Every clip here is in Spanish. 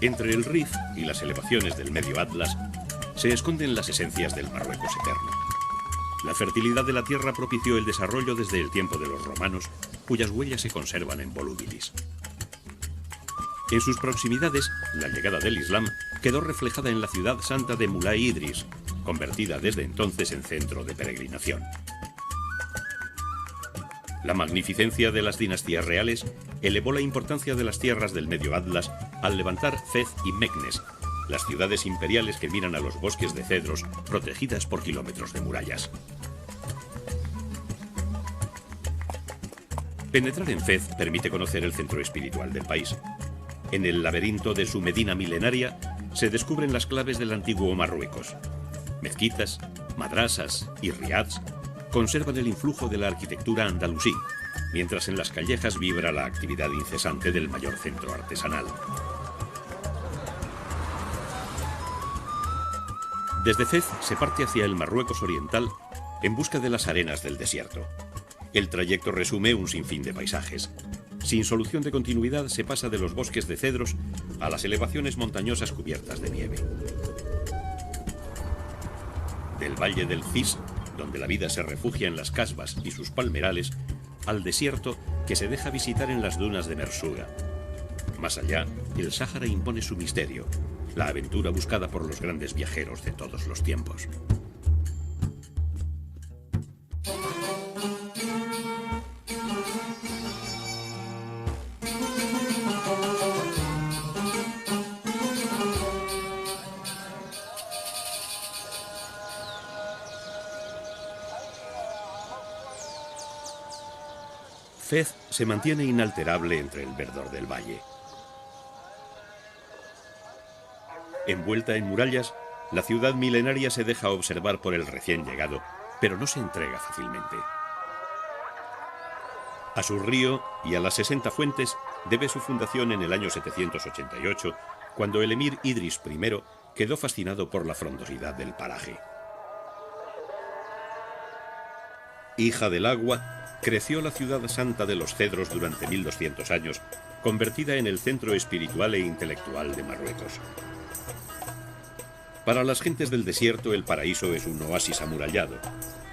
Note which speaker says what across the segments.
Speaker 1: Entre el Rif y las elevaciones del medio Atlas se esconden las esencias del Marruecos eterno. La fertilidad de la tierra propició el desarrollo desde el tiempo de los romanos, cuyas huellas se conservan en Volubilis. En sus proximidades, la llegada del Islam quedó reflejada en la ciudad santa de Mulay Idris, convertida desde entonces en centro de peregrinación. La magnificencia de las dinastías reales elevó la importancia de las tierras del medio Atlas al levantar Fez y Meknes, las ciudades imperiales que miran a los bosques de cedros protegidas por kilómetros de murallas. Penetrar en Fez permite conocer el centro espiritual del país. En el laberinto de su Medina milenaria se descubren las claves del antiguo Marruecos. Mezquitas, madrasas y riads conservan el influjo de la arquitectura andalusí, mientras en las callejas vibra la actividad incesante del mayor centro artesanal. Desde Fez se parte hacia el Marruecos oriental en busca de las arenas del desierto. El trayecto resume un sinfín de paisajes. Sin solución de continuidad se pasa de los bosques de cedros a las elevaciones montañosas cubiertas de nieve. Del valle del Cis, donde la vida se refugia en las casbas y sus palmerales, al desierto que se deja visitar en las dunas de Mersouga. Más allá, el Sáhara impone su misterio, la aventura buscada por los grandes viajeros de todos los tiempos. Fez se mantiene inalterable entre el verdor del valle. Envuelta en murallas, la ciudad milenaria se deja observar por el recién llegado, pero no se entrega fácilmente. A su río y a las 60 fuentes debe su fundación en el año 788, cuando el emir Idris I quedó fascinado por la frondosidad del paraje. Hija del agua, creció la ciudad santa de los cedros durante 1200 años, convertida en el centro espiritual e intelectual de Marruecos. Para las gentes del desierto, el paraíso es un oasis amurallado,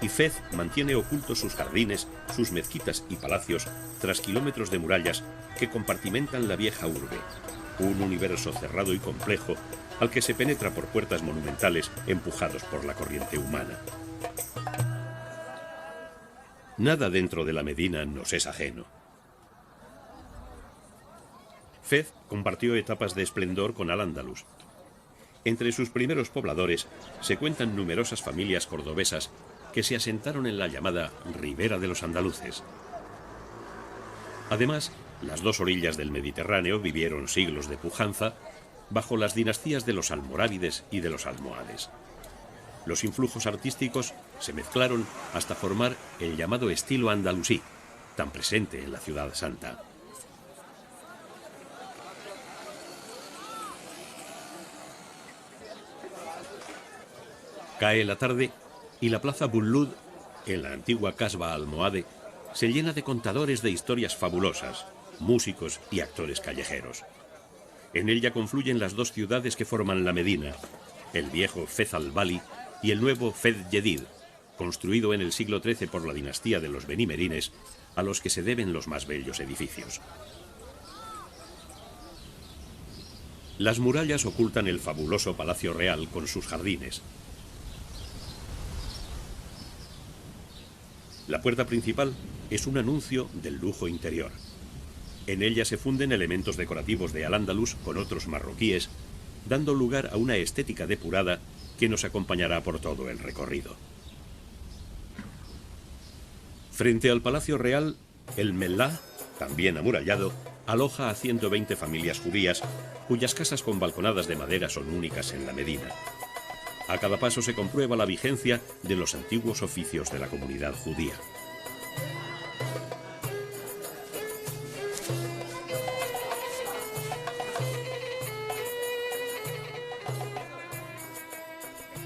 Speaker 1: y Fez mantiene ocultos sus jardines, sus mezquitas y palacios tras kilómetros de murallas que compartimentan la vieja urbe, un universo cerrado y complejo al que se penetra por puertas monumentales empujados por la corriente humana. Nada dentro de la Medina nos es ajeno. Fez compartió etapas de esplendor con Al-Ándalus. Entre sus primeros pobladores se cuentan numerosas familias cordobesas que se asentaron en la llamada Ribera de los Andaluces. Además, las dos orillas del Mediterráneo vivieron siglos de pujanza bajo las dinastías de los almorávides y de los almohades. Los influjos artísticos se mezclaron hasta formar el llamado estilo andalusí, tan presente en la ciudad santa. Cae la tarde y la plaza Bullud, en la antigua casba almohade, se llena de contadores de historias fabulosas, músicos y actores callejeros. En ella confluyen las dos ciudades que forman la Medina, el viejo Fez al-Bali y el nuevo Fez Jedid, construido en el siglo XIII por la dinastía de los Bení Merines, a los que se deben los más bellos edificios. Las murallas ocultan el fabuloso Palacio Real con sus jardines. La puerta principal es un anuncio del lujo interior. En ella se funden elementos decorativos de Al-Ándalus con otros marroquíes, dando lugar a una estética depurada que nos acompañará por todo el recorrido. Frente al Palacio Real, el Mellah, también amurallado, aloja a 120 familias judías, cuyas casas con balconadas de madera son únicas en la Medina. A cada paso se comprueba la vigencia de los antiguos oficios de la comunidad judía.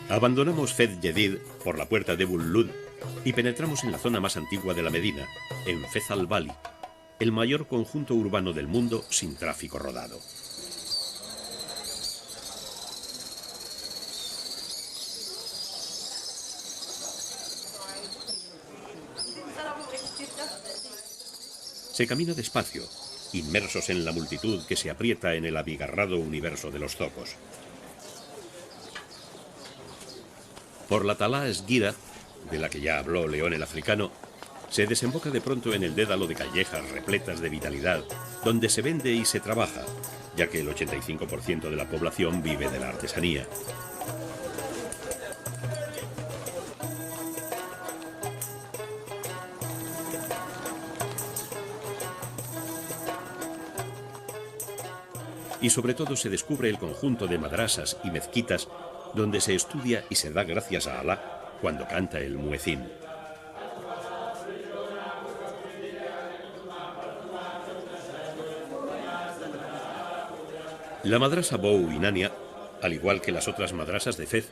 Speaker 1: Abandonamos Fez Jedid por la puerta de Bullud y penetramos en la zona más antigua de la Medina, en Fez al-Bali, el mayor conjunto urbano del mundo sin tráfico rodado. Se camina despacio, inmersos en la multitud que se aprieta en el abigarrado universo de los zocos. Por la Talá Esguira, de la que ya habló León el Africano, se desemboca de pronto en el dédalo de callejas repletas de vitalidad, donde se vende y se trabaja, ya que el 85% de la población vive de la artesanía. Y sobre todo se descubre el conjunto de madrasas y mezquitas donde se estudia y se da gracias a Alá cuando canta el muezín. La madrasa Bou Inania, al igual que las otras madrasas de Fez,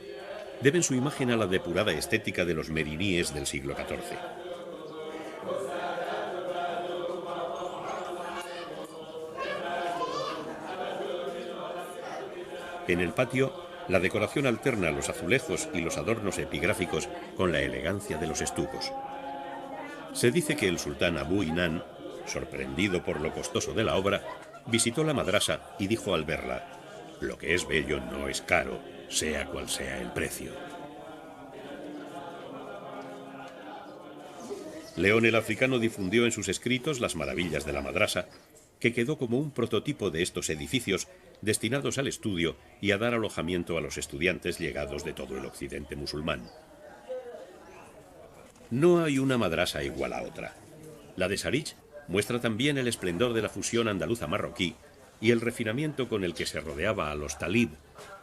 Speaker 1: deben su imagen a la depurada estética de los meriníes del siglo XIV. En el patio, la decoración alterna los azulejos y los adornos epigráficos con la elegancia de los estucos. Se dice que el sultán Abu Inan, sorprendido por lo costoso de la obra, visitó la madrasa y dijo al verla: «Lo que es bello no es caro, sea cual sea el precio». León el Africano difundió en sus escritos las maravillas de la madrasa, que quedó como un prototipo de estos edificios destinados al estudio y a dar alojamiento a los estudiantes llegados de todo el occidente musulmán. No hay una madrasa igual a otra. La de Sarich muestra también el esplendor de la fusión andaluza-marroquí y el refinamiento con el que se rodeaba a los talib,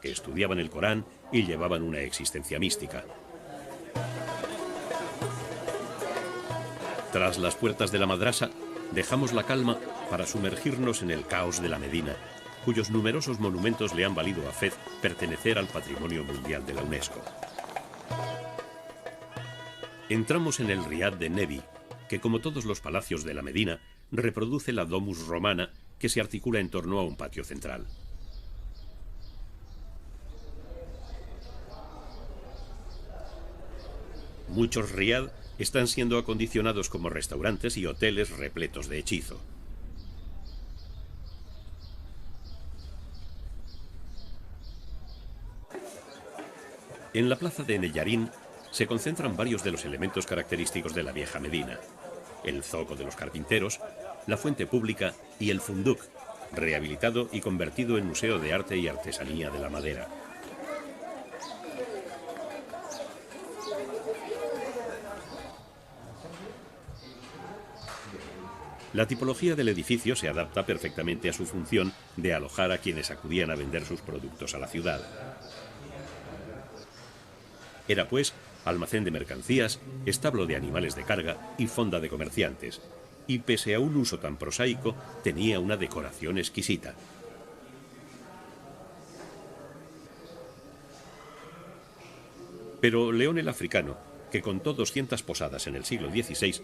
Speaker 1: que estudiaban el Corán y llevaban una existencia mística. Tras las puertas de la madrasa, dejamos la calma para sumergirnos en el caos de la Medina, cuyos numerosos monumentos le han valido a Fez pertenecer al Patrimonio Mundial de la UNESCO. Entramos en el Riad de Nebi, que como todos los palacios de la Medina, reproduce la domus romana que se articula en torno a un patio central. Muchos riad están siendo acondicionados como restaurantes y hoteles repletos de hechizo. En la plaza de Neyarín se concentran varios de los elementos característicos de la vieja Medina: el zoco de los carpinteros, la fuente pública y el funduk, rehabilitado y convertido en museo de arte y artesanía de la madera. La tipología del edificio se adapta perfectamente a su función de alojar a quienes acudían a vender sus productos a la ciudad. Era, pues, almacén de mercancías, establo de animales de carga y fonda de comerciantes, y pese a un uso tan prosaico, tenía una decoración exquisita. Pero León el Africano, que contó 200 posadas en el siglo XVI,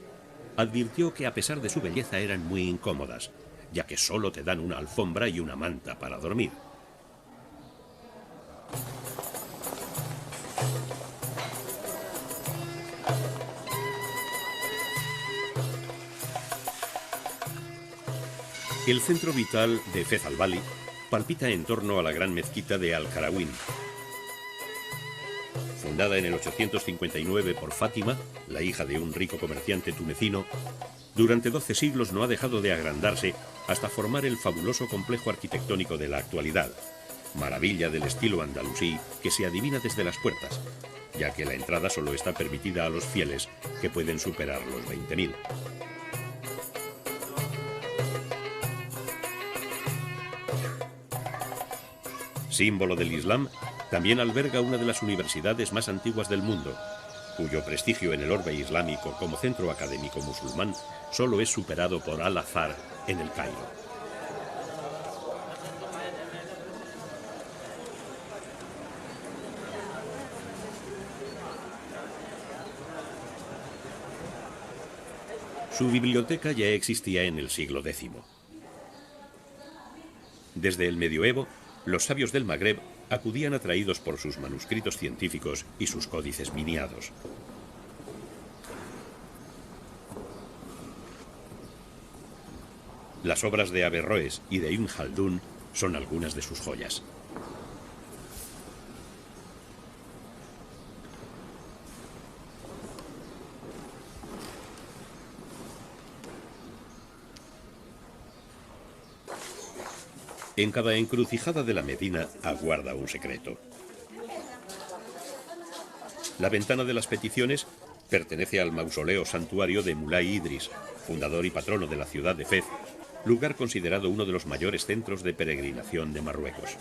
Speaker 1: advirtió que a pesar de su belleza eran muy incómodas, ya que solo te dan una alfombra y una manta para dormir. El centro vital de Fez al-Bali palpita en torno a la gran mezquita de Al-Qarawin. Fundada en el 859 por Fátima, la hija de un rico comerciante tunecino, durante 12 siglos no ha dejado de agrandarse hasta formar el fabuloso complejo arquitectónico de la actualidad, maravilla del estilo andalusí que se adivina desde las puertas, ya que la entrada solo está permitida a los fieles, que pueden superar los 20.000. Símbolo del Islam, también alberga una de las universidades más antiguas del mundo, cuyo prestigio en el orbe islámico como centro académico musulmán solo es superado por Al-Azhar en el Cairo. Su biblioteca ya existía en el siglo X. Desde el medioevo, los sabios del Magreb acudían atraídos por sus manuscritos científicos y sus códices miniados. Las obras de Averroes y de Ibn Khaldun son algunas de sus joyas. En cada encrucijada de la Medina aguarda un secreto. La ventana de las peticiones pertenece al mausoleo santuario de Mulay Idris, fundador y patrono de la ciudad de Fez, lugar considerado uno de los mayores centros de peregrinación de Marruecos.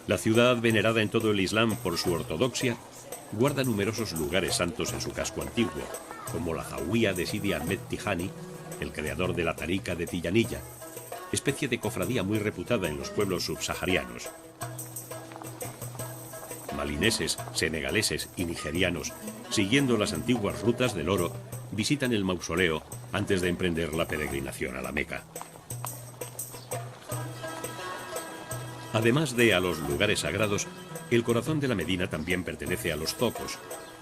Speaker 1: La ciudad, venerada en todo el Islam por su ortodoxia, guarda numerosos lugares santos en su casco antiguo, como la Zawiya de Sidi Ahmed Tijani, el creador de la Tarika de Tijaniyya, especie de cofradía muy reputada en los pueblos subsaharianos. Malineses, senegaleses y nigerianos, siguiendo las antiguas rutas del oro, visitan el mausoleo antes de emprender la peregrinación a la Meca. Además de a los lugares sagrados, el corazón de la Medina también pertenece a los zocos,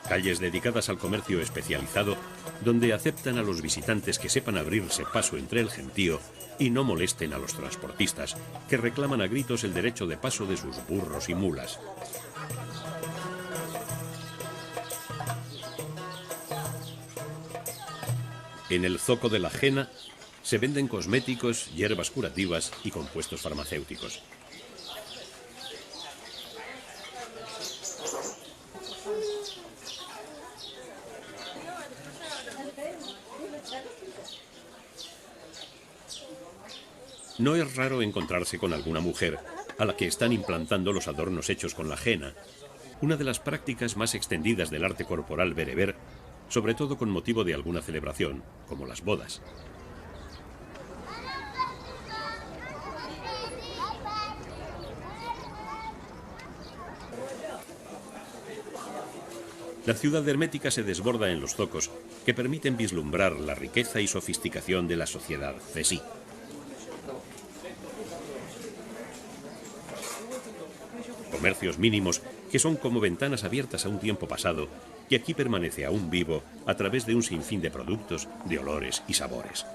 Speaker 1: calles dedicadas al comercio especializado, donde aceptan a los visitantes que sepan abrirse paso entre el gentío y no molesten a los transportistas, que reclaman a gritos el derecho de paso de sus burros y mulas. En el zoco de la Jena se venden cosméticos, hierbas curativas y compuestos farmacéuticos. No es raro encontrarse con alguna mujer a la que están implantando los adornos hechos con la jena, una de las prácticas más extendidas del arte corporal bereber, sobre todo con motivo de alguna celebración, como las bodas. La ciudad hermética se desborda en los zocos que permiten vislumbrar la riqueza y sofisticación de la sociedad fesí. Comercios mínimos que son como ventanas abiertas a un tiempo pasado que aquí permanece aún vivo a través de un sinfín de productos, de olores y sabores.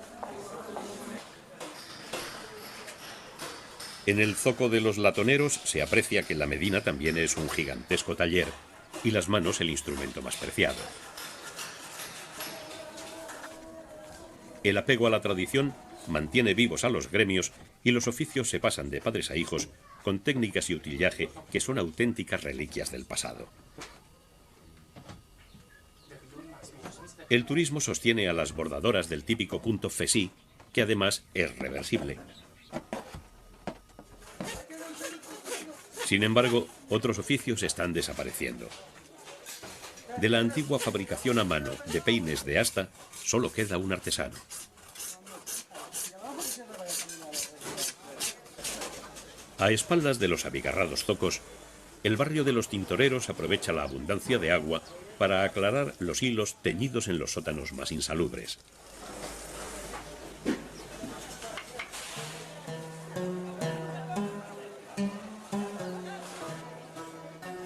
Speaker 1: En el zoco de los latoneros se aprecia que la Medina también es un gigantesco taller y las manos el instrumento más preciado. El apego a la tradición mantiene vivos a los gremios y los oficios se pasan de padres a hijos con técnicas y utillaje que son auténticas reliquias del pasado. El turismo sostiene a las bordadoras del típico punto fesí, que además es reversible. Sin embargo, otros oficios están desapareciendo. De la antigua fabricación a mano de peines de asta, solo queda un artesano. A espaldas de los abigarrados zocos, el barrio de los tintoreros aprovecha la abundancia de agua para aclarar los hilos teñidos en los sótanos más insalubres.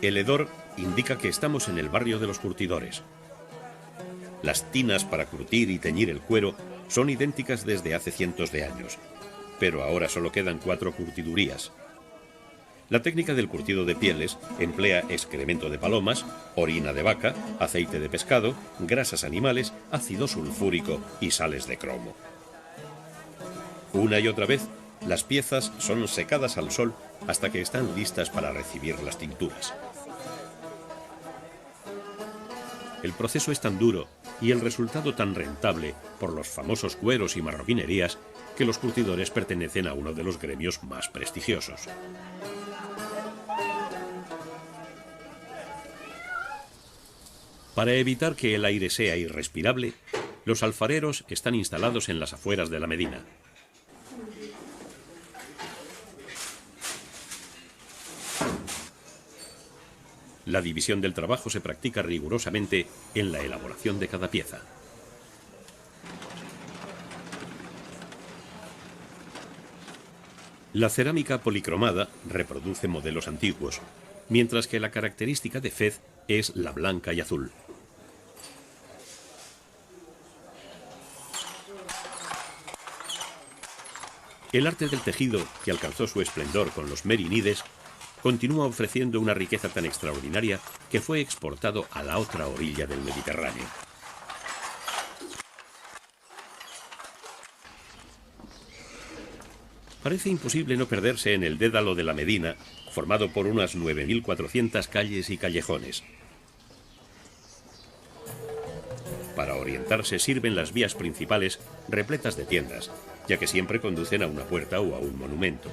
Speaker 1: El hedor indica que estamos en el barrio de los curtidores. Las tinas para curtir y teñir el cuero son idénticas desde hace cientos de años, pero ahora solo quedan 4 curtidurías. La técnica del curtido de pieles emplea excremento de palomas, orina de vaca, aceite de pescado, grasas animales, ácido sulfúrico y sales de cromo. Una y otra vez, las piezas son secadas al sol hasta que están listas para recibir las tinturas. El proceso es tan duro y el resultado tan rentable por los famosos cueros y marroquinerías que los curtidores pertenecen a uno de los gremios más prestigiosos. Para evitar que el aire sea irrespirable, los alfareros están instalados en las afueras de la Medina. La división del trabajo se practica rigurosamente en la elaboración de cada pieza. La cerámica policromada reproduce modelos antiguos, mientras que la característica de Fez es la blanca y azul. El arte del tejido, que alcanzó su esplendor con los merinides, continúa ofreciendo una riqueza tan extraordinaria que fue exportado a la otra orilla del Mediterráneo. Parece imposible no perderse en el dédalo de la Medina, formado por unas 9.400 calles y callejones. Para orientarse sirven las vías principales repletas de tiendas, ya que siempre conducen a una puerta o a un monumento.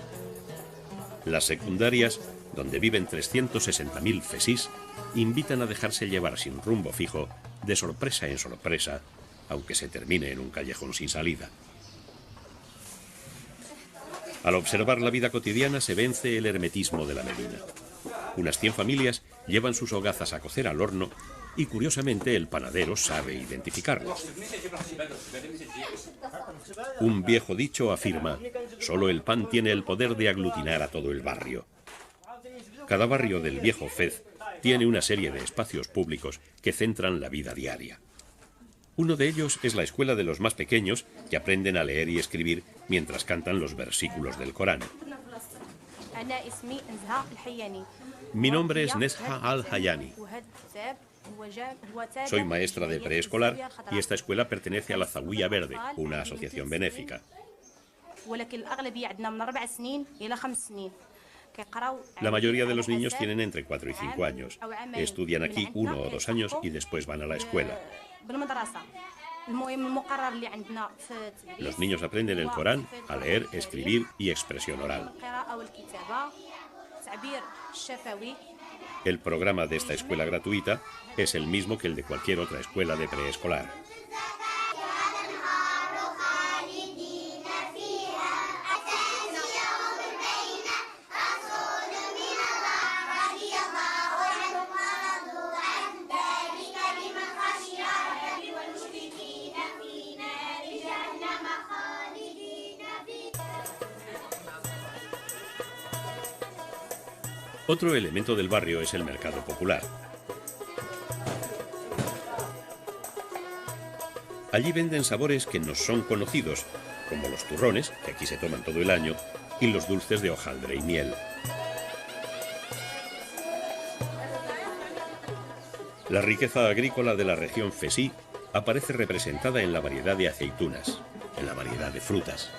Speaker 1: Las secundarias, donde viven 360.000 fesís, invitan a dejarse llevar sin rumbo fijo, de sorpresa en sorpresa, aunque se termine en un callejón sin salida. Al observar la vida cotidiana se vence el hermetismo de la Medina. Unas 100 familias llevan sus hogazas a cocer al horno y curiosamente el panadero sabe identificarlas. Un viejo dicho afirma: solo el pan tiene el poder de aglutinar a todo el barrio. Cada barrio del viejo Fez tiene una serie de espacios públicos que centran la vida diaria. Uno de ellos es la escuela de los más pequeños, que aprenden a leer y escribir mientras cantan los versículos del Corán. Mi nombre es Nesha Al-Hayani. Soy maestra de preescolar y esta escuela pertenece a la Zawiya Verde, una asociación benéfica. La mayoría de los niños tienen entre 4 y 5 años. Estudian aquí 1 o 2 años y después van a la escuela. Los niños aprenden el Corán a leer, escribir y expresión oral. El programa de esta escuela gratuita es el mismo que el de cualquier otra escuela de preescolar. Otro elemento del barrio es el mercado popular. Allí venden sabores que nos son conocidos, como los turrones, que aquí se toman todo el año, y los dulces de hojaldre y miel. La riqueza agrícola de la región fesí aparece representada en la variedad de aceitunas, en la variedad de frutas.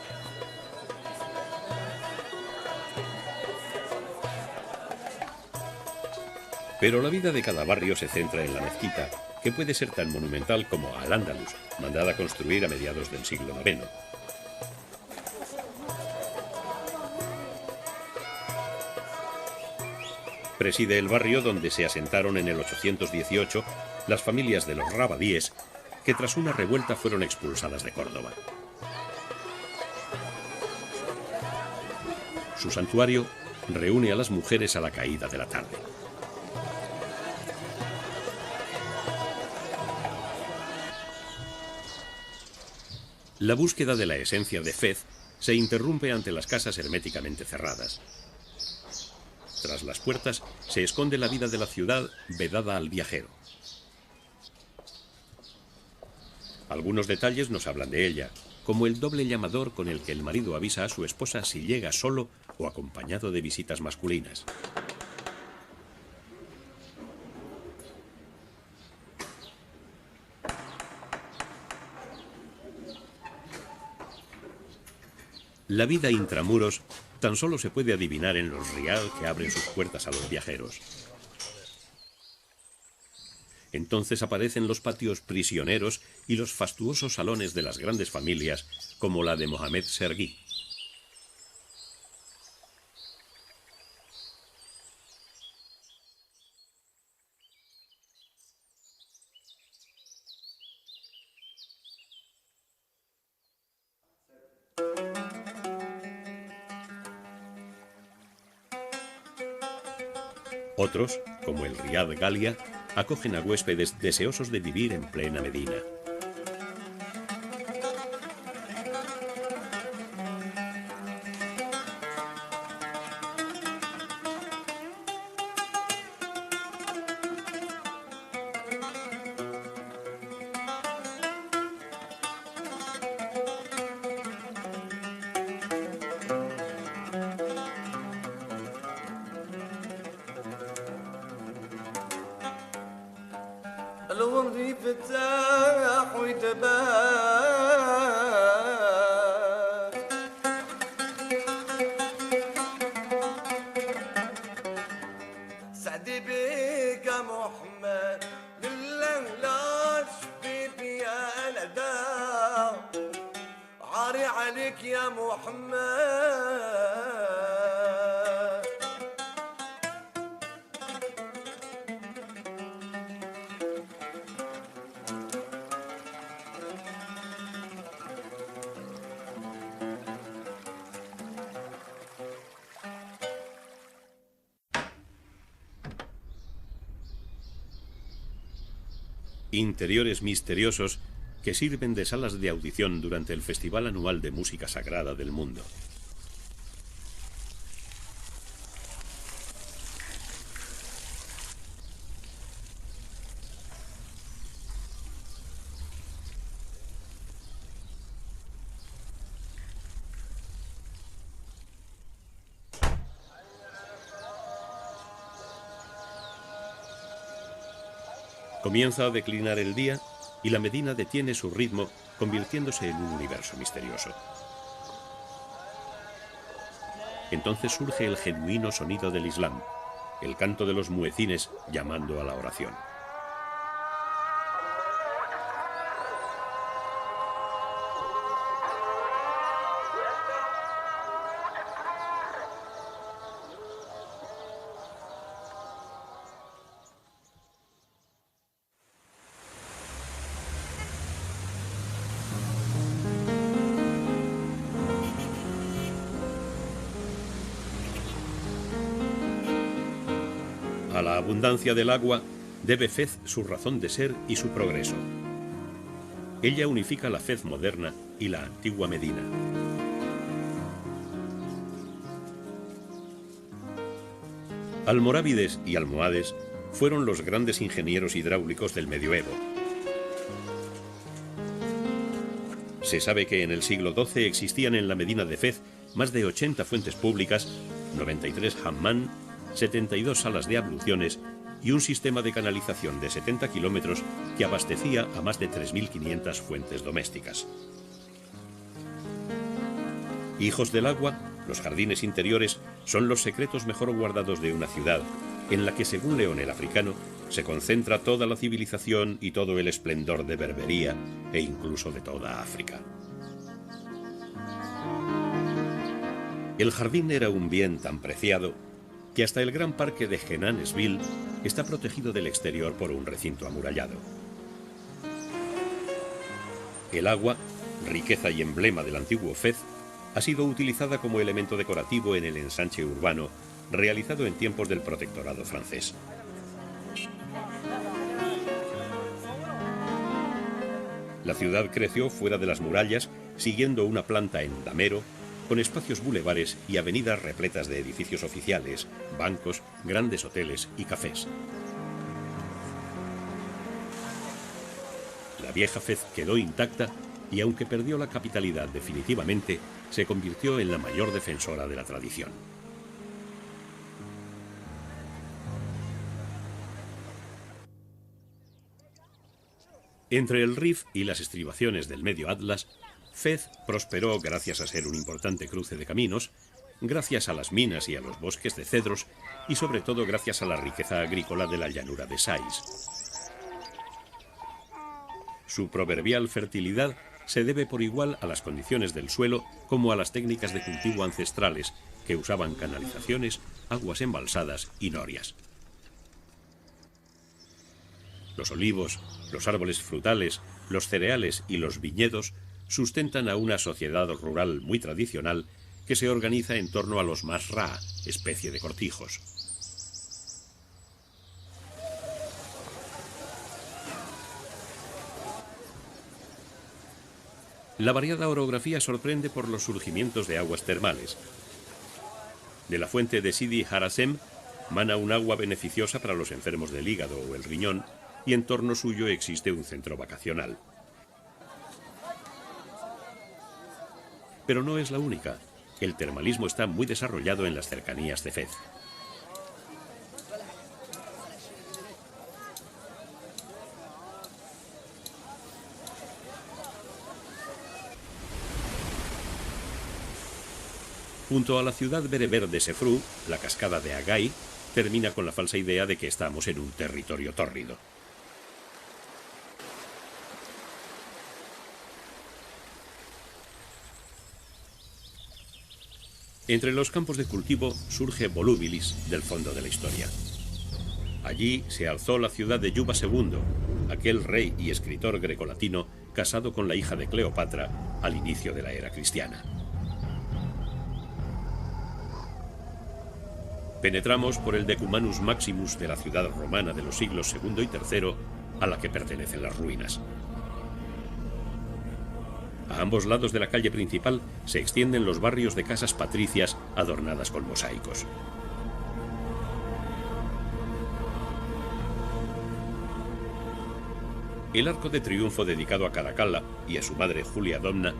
Speaker 1: Pero la vida de cada barrio se centra en la mezquita, que puede ser tan monumental como Al-Ándalus, mandada a construir a mediados del siglo IX. Preside el barrio donde se asentaron en el 818 las familias de los rabadíes, que tras una revuelta fueron expulsadas de Córdoba. Su santuario reúne a las mujeres a la caída de la tarde. La búsqueda de la esencia de Fez se interrumpe ante las casas herméticamente cerradas. Tras las puertas se esconde la vida de la ciudad vedada al viajero. Algunos detalles nos hablan de ella, como el doble llamador con el que el marido avisa a su esposa si llega solo o acompañado de visitas masculinas. La vida intramuros tan solo se puede adivinar en los riad que abren sus puertas a los viajeros. Entonces aparecen los patios prisioneros y los fastuosos salones de las grandes familias, como la de Mohamed Sergi. Otros, como el Riad Galia, acogen a huéspedes deseosos de vivir en plena Medina.
Speaker 2: الورد يفتح ويتبات سعدي بيك يا محمد لله لا شفيت يا لدا عاري عليك يا محمد.
Speaker 1: Interiores misteriosos que sirven de salas de audición durante el Festival Anual de Música Sagrada del Mundo. Comienza a declinar el día y la Medina detiene su ritmo, convirtiéndose en un universo misterioso. Entonces surge el genuino sonido del Islam, el canto de los muecines llamando a la oración. A la abundancia del agua debe Fez su razón de ser y su progreso. Ella unifica la Fez moderna y la antigua Medina. Almorávides y almohades fueron los grandes ingenieros hidráulicos del medioevo. Se sabe que en el siglo XII existían en la Medina de Fez más de 80 fuentes públicas, 93 hammam, 72 salas de abluciones y un sistema de canalización de 70 kilómetros que abastecía a más de 3.500 fuentes domésticas. Hijos del agua, los jardines interiores son los secretos mejor guardados de una ciudad en la que, según León el Africano, se concentra toda la civilización y todo el esplendor de Berbería e incluso de toda África. El jardín era un bien tan preciado que hasta el gran parque de Genanesville está protegido del exterior por un recinto amurallado. El agua, riqueza y emblema del antiguo Fez, ha sido utilizada como elemento decorativo en el ensanche urbano realizado en tiempos del protectorado francés. La ciudad creció fuera de las murallas, siguiendo una planta en damero, con espacios bulevares y avenidas repletas de edificios oficiales, bancos, grandes hoteles y cafés. La vieja Fez quedó intacta y, aunque perdió la capitalidad definitivamente, se convirtió en la mayor defensora de la tradición. Entre el Rif y las estribaciones del medio Atlas, Fez prosperó gracias a ser un importante cruce de caminos, gracias a las minas y a los bosques de cedros y sobre todo gracias a la riqueza agrícola de la llanura de Sais. Su proverbial fertilidad se debe por igual a las condiciones del suelo como a las técnicas de cultivo ancestrales, que usaban canalizaciones, aguas embalsadas y norias. Los olivos, los árboles frutales, los cereales y los viñedos sustentan a una sociedad rural muy tradicional que se organiza en torno a los masra, especie de cortijos. La variada orografía sorprende por los surgimientos de aguas termales. De la fuente de Sidi Harasem mana un agua beneficiosa para los enfermos del hígado o el riñón, y en torno suyo existe un centro vacacional. Pero no es la única. El termalismo está muy desarrollado en las cercanías de Fez. Junto a la ciudad bereber de Sefrú, la cascada de Agay termina con la falsa idea de que estamos en un territorio tórrido. Entre los campos de cultivo surge Volúbilis del fondo de la historia. Allí se alzó la ciudad de Yuba II, aquel rey y escritor grecolatino casado con la hija de Cleopatra al inicio de la era cristiana. Penetramos por el Decumanus Maximus de la ciudad romana de los siglos II y III, a la que pertenecen las ruinas. A ambos lados de la calle principal se extienden los barrios de casas patricias adornadas con mosaicos. El arco de triunfo dedicado a Caracalla y a su madre Julia Domna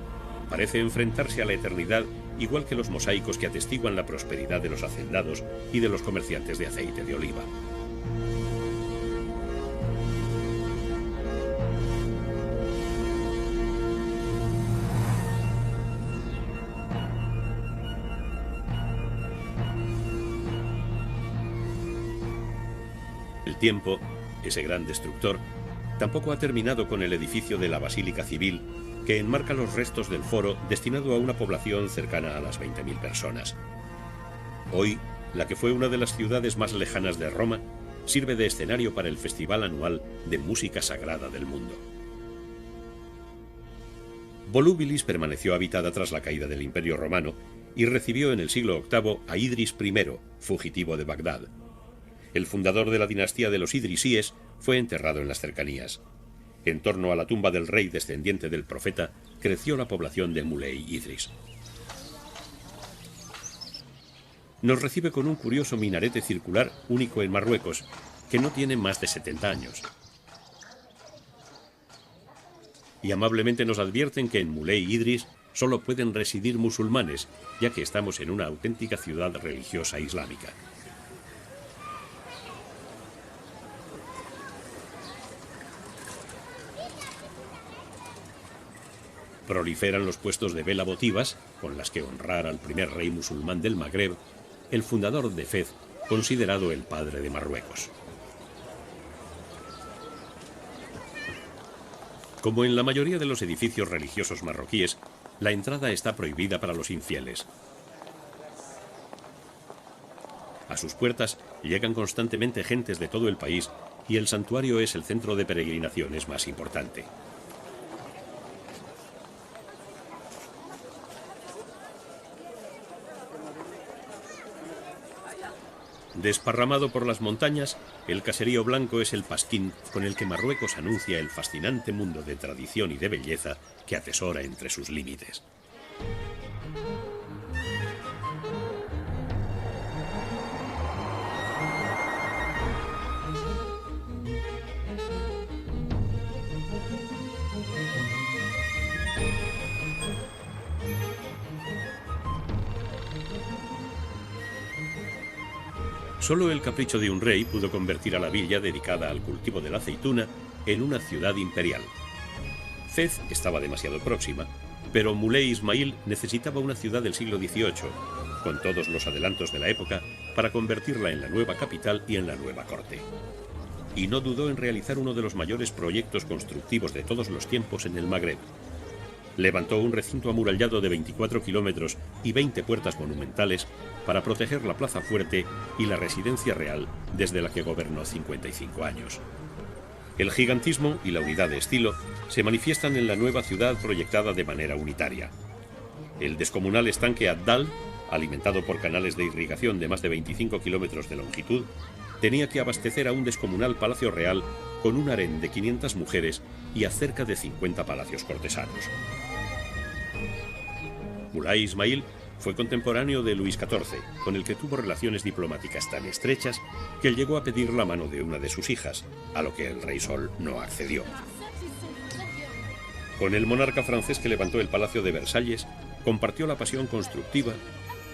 Speaker 1: parece enfrentarse a la eternidad, igual que los mosaicos que atestiguan la prosperidad de los hacendados y de los comerciantes de aceite de oliva. El tiempo, ese gran destructor, tampoco ha terminado con el edificio de la Basílica Civil, que enmarca los restos del foro destinado a una población cercana a las 20.000 personas. Hoy, la que fue una de las ciudades más lejanas de Roma, sirve de escenario para el festival anual de música sagrada del mundo. Volúbilis permaneció habitada tras la caída del Imperio Romano y recibió en el siglo VIII a Idris I, fugitivo de Bagdad. El fundador de la dinastía de los Idrisíes fue enterrado en las cercanías. En torno a la tumba del rey descendiente del profeta, creció la población de Muley Idris. Nos recibe con un curioso minarete circular único en Marruecos, que no tiene más de 70 años. Y amablemente nos advierten que en Muley Idris solo pueden residir musulmanes, ya que estamos en una auténtica ciudad religiosa islámica. Proliferan los puestos de vela votivas, con las que honrar al primer rey musulmán del Magreb, el fundador de Fez, considerado el padre de Marruecos. Como en la mayoría de los edificios religiosos marroquíes, la entrada está prohibida para los infieles. A sus puertas llegan constantemente gentes de todo el país y el santuario es el centro de peregrinaciones más importante. Desparramado por las montañas, el caserío blanco es el pasquín con el que Marruecos anuncia el fascinante mundo de tradición y de belleza que atesora entre sus límites. Solo el capricho de un rey pudo convertir a la villa dedicada al cultivo de la aceituna en una ciudad imperial. Fez estaba demasiado próxima, pero Muley Ismail necesitaba una ciudad del siglo XVIII, con todos los adelantos de la época, para convertirla en la nueva capital y en la nueva corte. y no dudó en realizar uno de los mayores proyectos constructivos de todos los tiempos en el Magreb. Levantó un recinto amurallado de 24 kilómetros y 20 puertas monumentales para proteger la plaza fuerte y la residencia real desde la que gobernó 55 años. El gigantismo y la unidad de estilo se manifiestan en la nueva ciudad proyectada de manera unitaria. El descomunal estanque Abdal, alimentado por canales de irrigación de más de 25 kilómetros de longitud, tenía que abastecer a un descomunal palacio real con un harén de 500 mujeres y a cerca de 50 palacios cortesanos. Mulay Ismail fue contemporáneo de Luis XIV, con el que tuvo relaciones diplomáticas tan estrechas que él llegó a pedir la mano de una de sus hijas, a lo que el rey Sol no accedió. Con el monarca francés que levantó el Palacio de Versalles, compartió la pasión constructiva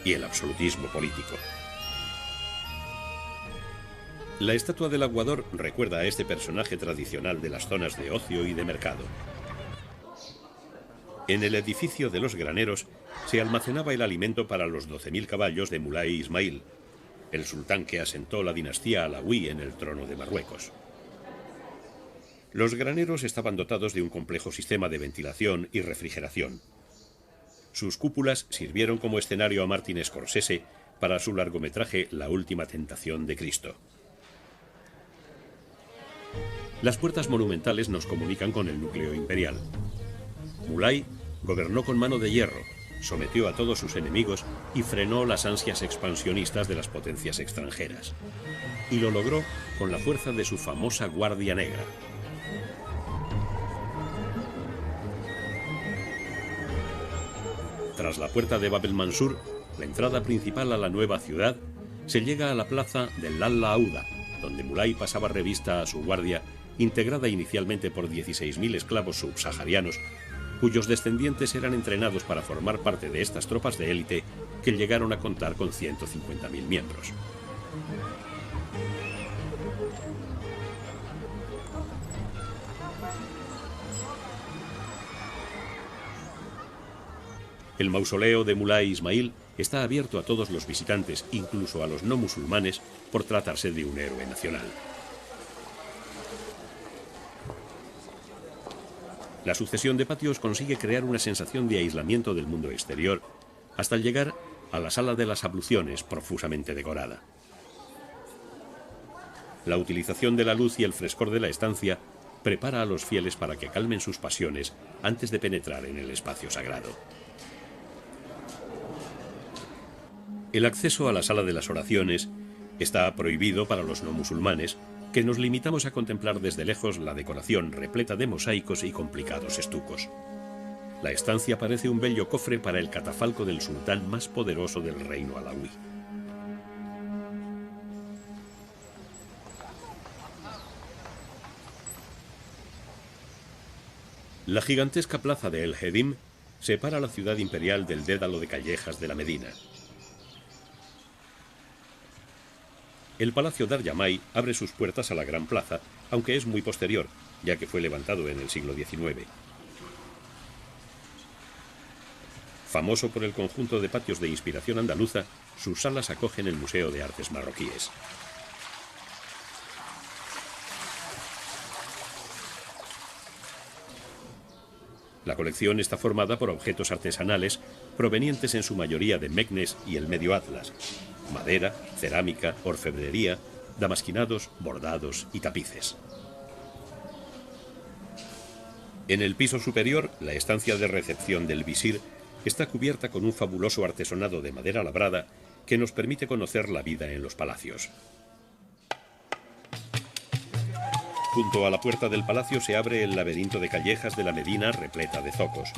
Speaker 1: y el absolutismo político. La estatua del aguador recuerda a este personaje tradicional de las zonas de ocio y de mercado. En el edificio de los graneros se almacenaba el alimento para los 12.000 caballos de Mulay Ismail, el sultán que asentó la dinastía alauí en el trono de Marruecos. Los graneros estaban dotados de un complejo sistema de ventilación y refrigeración. Sus cúpulas sirvieron como escenario a Martin Scorsese para su largometraje La última tentación de Cristo. Las puertas monumentales nos comunican con el núcleo imperial. Mulay gobernó con mano de hierro, sometió a todos sus enemigos y frenó las ansias expansionistas de las potencias extranjeras. Y lo logró con la fuerza de su famosa Guardia Negra. Tras la puerta de Bab el-Mansur, la entrada principal a la nueva ciudad, se llega a la plaza del Lalla Auda, donde Mulay pasaba revista a su guardia, integrada inicialmente por 16.000 esclavos subsaharianos, cuyos descendientes eran entrenados para formar parte de estas tropas de élite que llegaron a contar con 150.000 miembros. El mausoleo de Mulay Ismail está abierto a todos los visitantes, incluso a los no musulmanes, por tratarse de un héroe nacional. La sucesión de patios consigue crear una sensación de aislamiento del mundo exterior, hasta llegar a la sala de las abluciones, profusamente decorada. La utilización de la luz y el frescor de la estancia prepara a los fieles para que calmen sus pasiones antes de penetrar en el espacio sagrado. El acceso a la sala de las oraciones está prohibido para los no musulmanes, que nos limitamos a contemplar desde lejos la decoración repleta de mosaicos y complicados estucos. La estancia parece un bello cofre para el catafalco del sultán más poderoso del reino alauí. La gigantesca plaza de El Hedim separa la ciudad imperial del dédalo de callejas de la Medina. El Palacio Dar-Yamay abre sus puertas a la Gran Plaza, aunque es muy posterior, ya que fue levantado en el siglo XIX. Famoso por el conjunto de patios de inspiración andaluza, sus salas acogen el Museo de Artes Marroquíes. La colección está formada por objetos artesanales provenientes en su mayoría de Meknes y el Medio Atlas: madera, cerámica, orfebrería, damasquinados, bordados y tapices. En el piso superior, la estancia de recepción del visir está cubierta con un fabuloso artesonado de madera labrada que nos permite conocer la vida en los palacios. Junto a la puerta del palacio se abre el laberinto de callejas de la Medina repleta de zocos.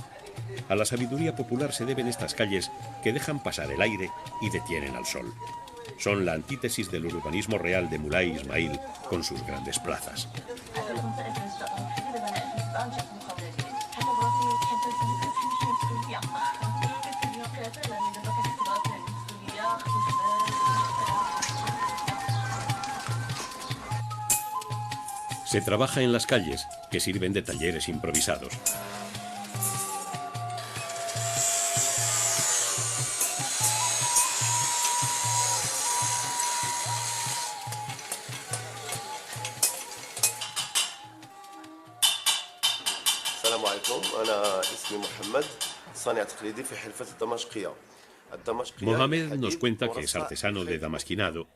Speaker 1: A la sabiduría popular se deben estas calles que dejan pasar el aire y detienen al sol. Son la antítesis del urbanismo real de Mulay Ismail con sus grandes plazas. Se trabaja en las calles, que sirven de talleres improvisados.
Speaker 2: السلام عليكم أنا اسمي محمد صانع تقليدي في حرفة الدمشقية.
Speaker 1: Mohamed nos cuenta que es artesano de damasquinado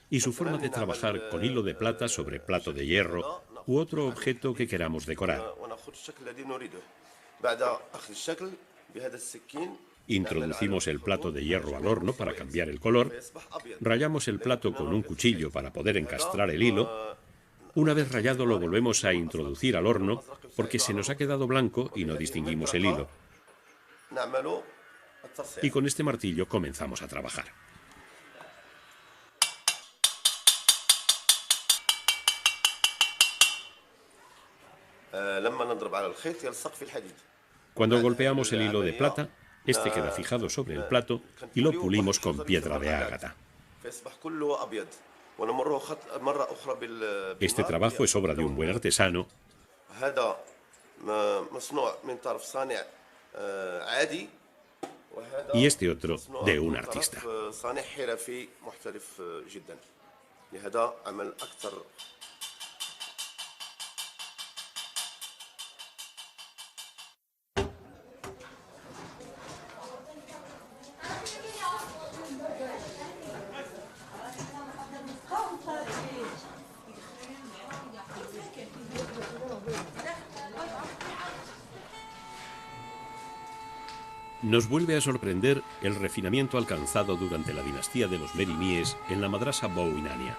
Speaker 1: y su forma de trabajar con hilo de plata sobre plato de hierro u otro objeto que queramos decorar. Introducimos el plato de hierro al horno para cambiar el color, rayamos el plato con un cuchillo para poder encastrar el hilo. Una vez rayado lo volvemos a introducir al horno porque se nos ha quedado blanco y no distinguimos el hilo. Y con este martillo comenzamos a trabajar. Cuando golpeamos el hilo de plata, este queda fijado sobre el plato y lo pulimos con piedra de ágata. Este trabajo es obra de un buen artesano y este otro de un artista. Nos vuelve a sorprender el refinamiento alcanzado durante la dinastía de los Merimíes en la madrasa Bouinania.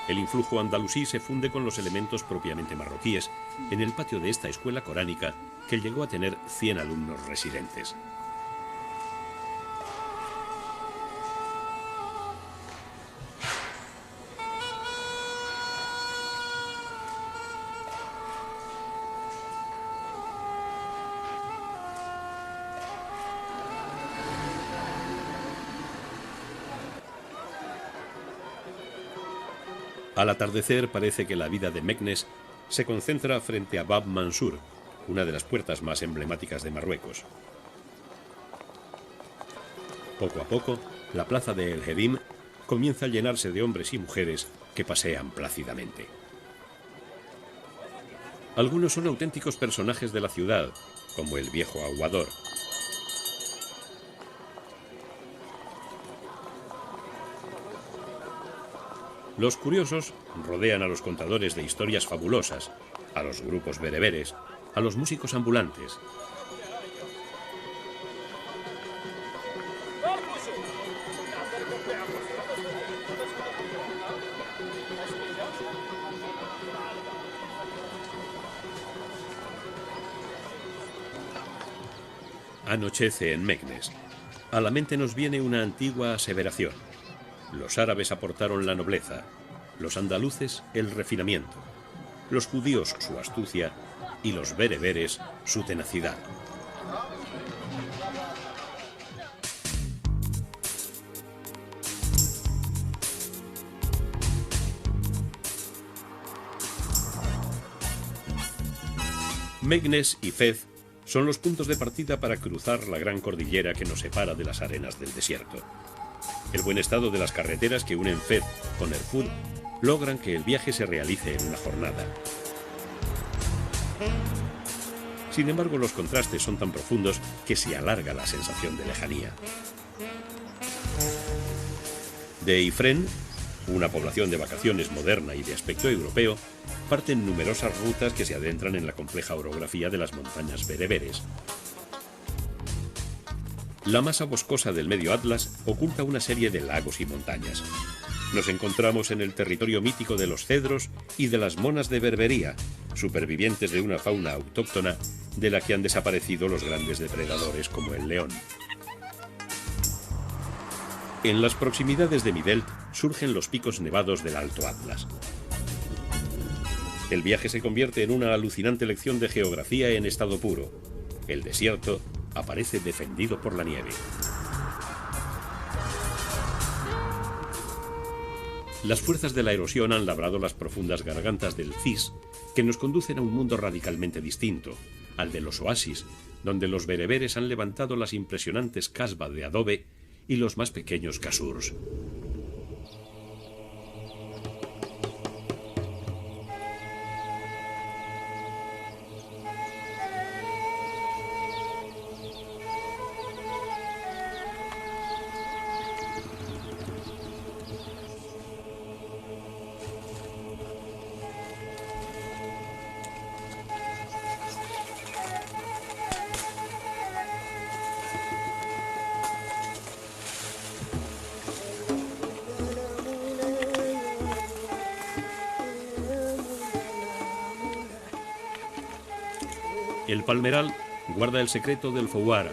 Speaker 1: El influjo andalusí se funde con los elementos propiamente marroquíes en el patio de esta escuela coránica que llegó a tener 100 alumnos residentes. Al atardecer parece que la vida de Meknes se concentra frente a Bab Mansur, una de las puertas más emblemáticas de Marruecos. Poco a poco, la plaza de El Hedim comienza a llenarse de hombres y mujeres que pasean plácidamente. Algunos son auténticos personajes de la ciudad, como el viejo aguador. Los curiosos rodean a los contadores de historias fabulosas, a los grupos bereberes, a los músicos ambulantes. Anochece en Meknes. A la mente nos viene una antigua aseveración. Los árabes aportaron la nobleza, los andaluces el refinamiento, los judíos su astucia y los bereberes su tenacidad. Meknes y Fez son los puntos de partida para cruzar la gran cordillera que nos separa de las arenas del desierto. El buen estado de las carreteras que unen Fez con Erfoud logran que el viaje se realice en una jornada. Sin embargo, los contrastes son tan profundos que se alarga la sensación de lejanía. De Ifrén, una población de vacaciones moderna y de aspecto europeo, parten numerosas rutas que se adentran en la compleja orografía de las montañas bereberes. La masa boscosa del medio Atlas oculta una serie de lagos y montañas. Nos encontramos en el territorio mítico de los cedros y de las monas de Berbería, supervivientes de una fauna autóctona de la que han desaparecido los grandes depredadores como el león. En las proximidades de Midelt surgen los picos nevados del Alto Atlas. El viaje se convierte en una alucinante lección de geografía en estado puro. El desierto aparece defendido por la nieve. Las fuerzas de la erosión han labrado las profundas gargantas del Cis, que nos conducen a un mundo radicalmente distinto, al de los oasis, donde los bereberes han levantado las impresionantes casbah de adobe y los más pequeños kasurs. El Palmeral guarda el secreto del Fouara,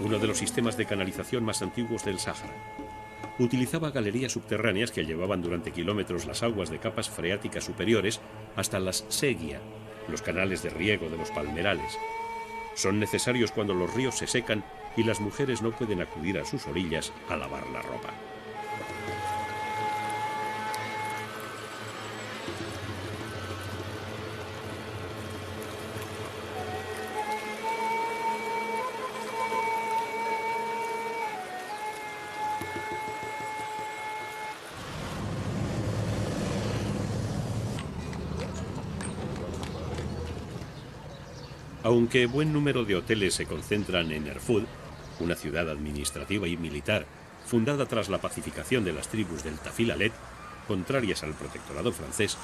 Speaker 1: uno de los sistemas de canalización más antiguos del Sáhara. Utilizaba galerías subterráneas que llevaban durante kilómetros las aguas de capas freáticas superiores hasta las seguia, los canales de riego de los palmerales. Son necesarios cuando los ríos se secan y las mujeres no pueden acudir a sus orillas a lavar la ropa. Aunque buen número de hoteles se concentran en Erfoud, una ciudad administrativa y militar fundada tras la pacificación de las tribus del Tafilalet, contrarias al protectorado francés,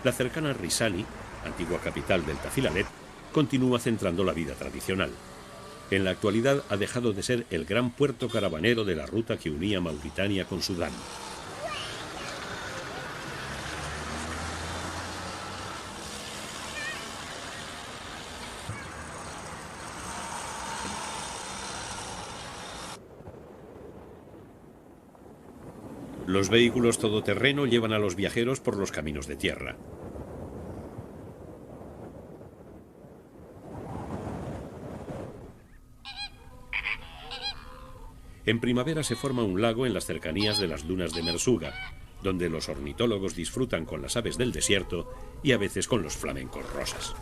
Speaker 1: la cercana Risani, antigua capital del Tafilalet, continúa centrando la vida tradicional. En la actualidad ha dejado de ser el gran puerto caravanero de la ruta que unía Mauritania con Sudán. Los vehículos todoterreno llevan a los viajeros por los caminos de tierra. En primavera se forma un lago en las cercanías de las dunas de Mersuga, donde los ornitólogos disfrutan con las aves del desierto y a veces con los flamencos rosas.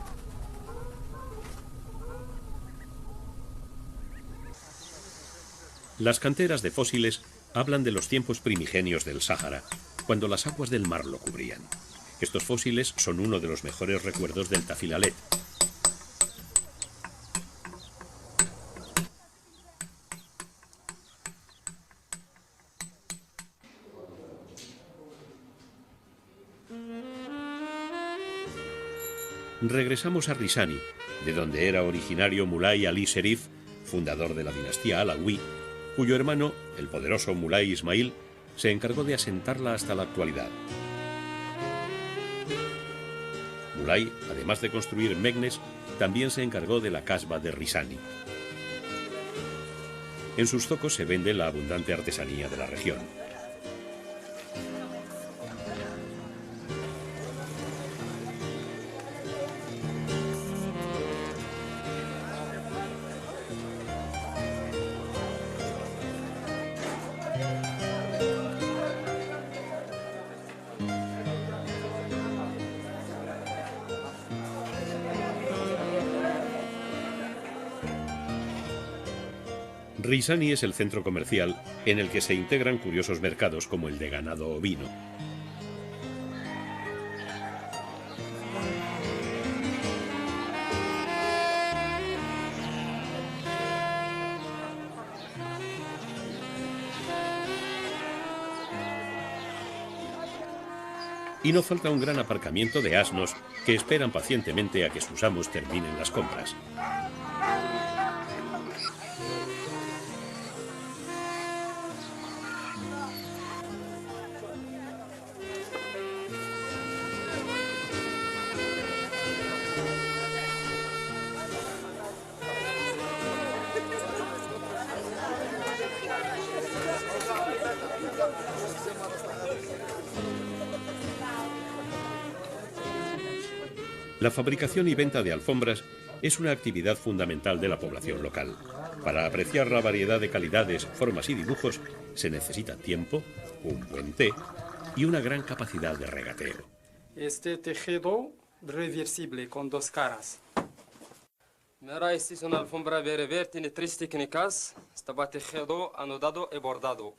Speaker 1: Las canteras de fósiles hablan de los tiempos primigenios del Sáhara, cuando las aguas del mar lo cubrían. Estos fósiles son uno de los mejores recuerdos del Tafilalet. Regresamos a Risani, de donde era originario Mulay Ali Sherif, fundador de la dinastía Alauí, cuyo hermano, el poderoso Mulay Ismail, se encargó de asentarla hasta la actualidad. Mulay, además de construir Meknes, también se encargó de la casba de Risani. En sus zocos se vende la abundante artesanía de la región. Risani es el centro comercial en el que se integran curiosos mercados como el de ganado ovino. Y no falta un gran aparcamiento de asnos que esperan pacientemente a que sus amos terminen las compras. La fabricación y venta de alfombras es una actividad fundamental de la población local. Para apreciar la variedad de calidades, formas y dibujos se necesita tiempo, un buen té y una gran capacidad de regateo.
Speaker 3: Este tejido reversible con dos caras.
Speaker 4: Mira, esta es una alfombra bereber, tiene 3 técnicas. Estaba tejido, anudado y bordado.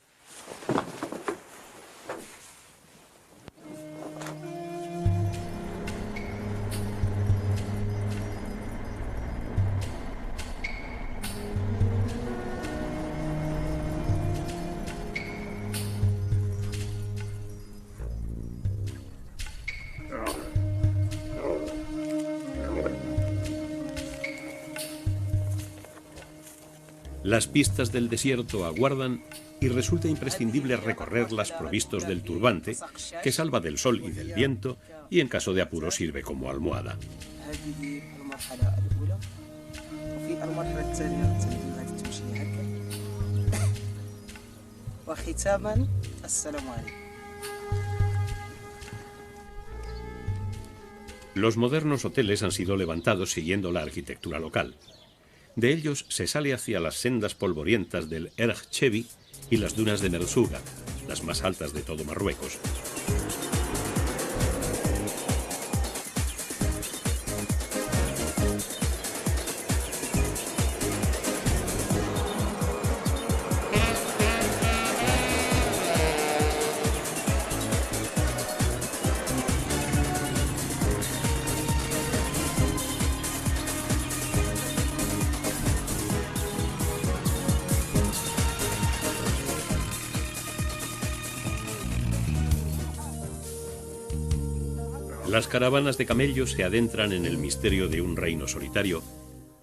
Speaker 1: Las pistas del desierto aguardan y resulta imprescindible recorrerlas provistos del turbante, que salva del sol y del viento y en caso de apuro sirve como almohada.
Speaker 5: المرحلة الأولى، وفي المرحلة الثانية تبدو هذه التمشية هكا. وختاما السلام عليكم.
Speaker 1: Los modernos hoteles han sido levantados siguiendo la arquitectura local. De ellos se sale hacia las sendas polvorientas del Erg Chevi y las dunas de Merzouga, las más altas de todo Marruecos. Las caravanas de camellos se adentran en el misterio de un reino solitario,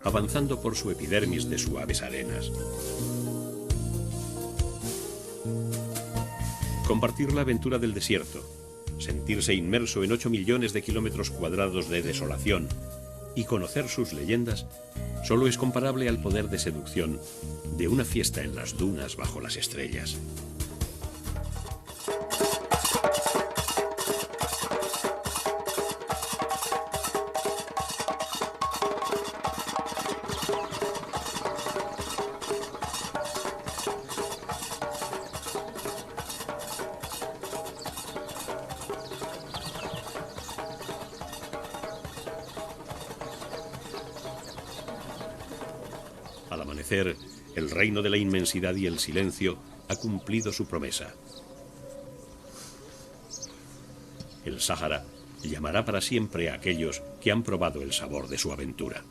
Speaker 1: avanzando por su epidermis de suaves arenas. Compartir la aventura del desierto, sentirse inmerso en 8 millones de kilómetros cuadrados de desolación y conocer sus leyendas, solo es comparable al poder de seducción de una fiesta en las dunas bajo las estrellas. Al amanecer, el reino de la inmensidad y el silencio ha cumplido su promesa. El Sáhara llamará para siempre a aquellos que han probado el sabor de su aventura.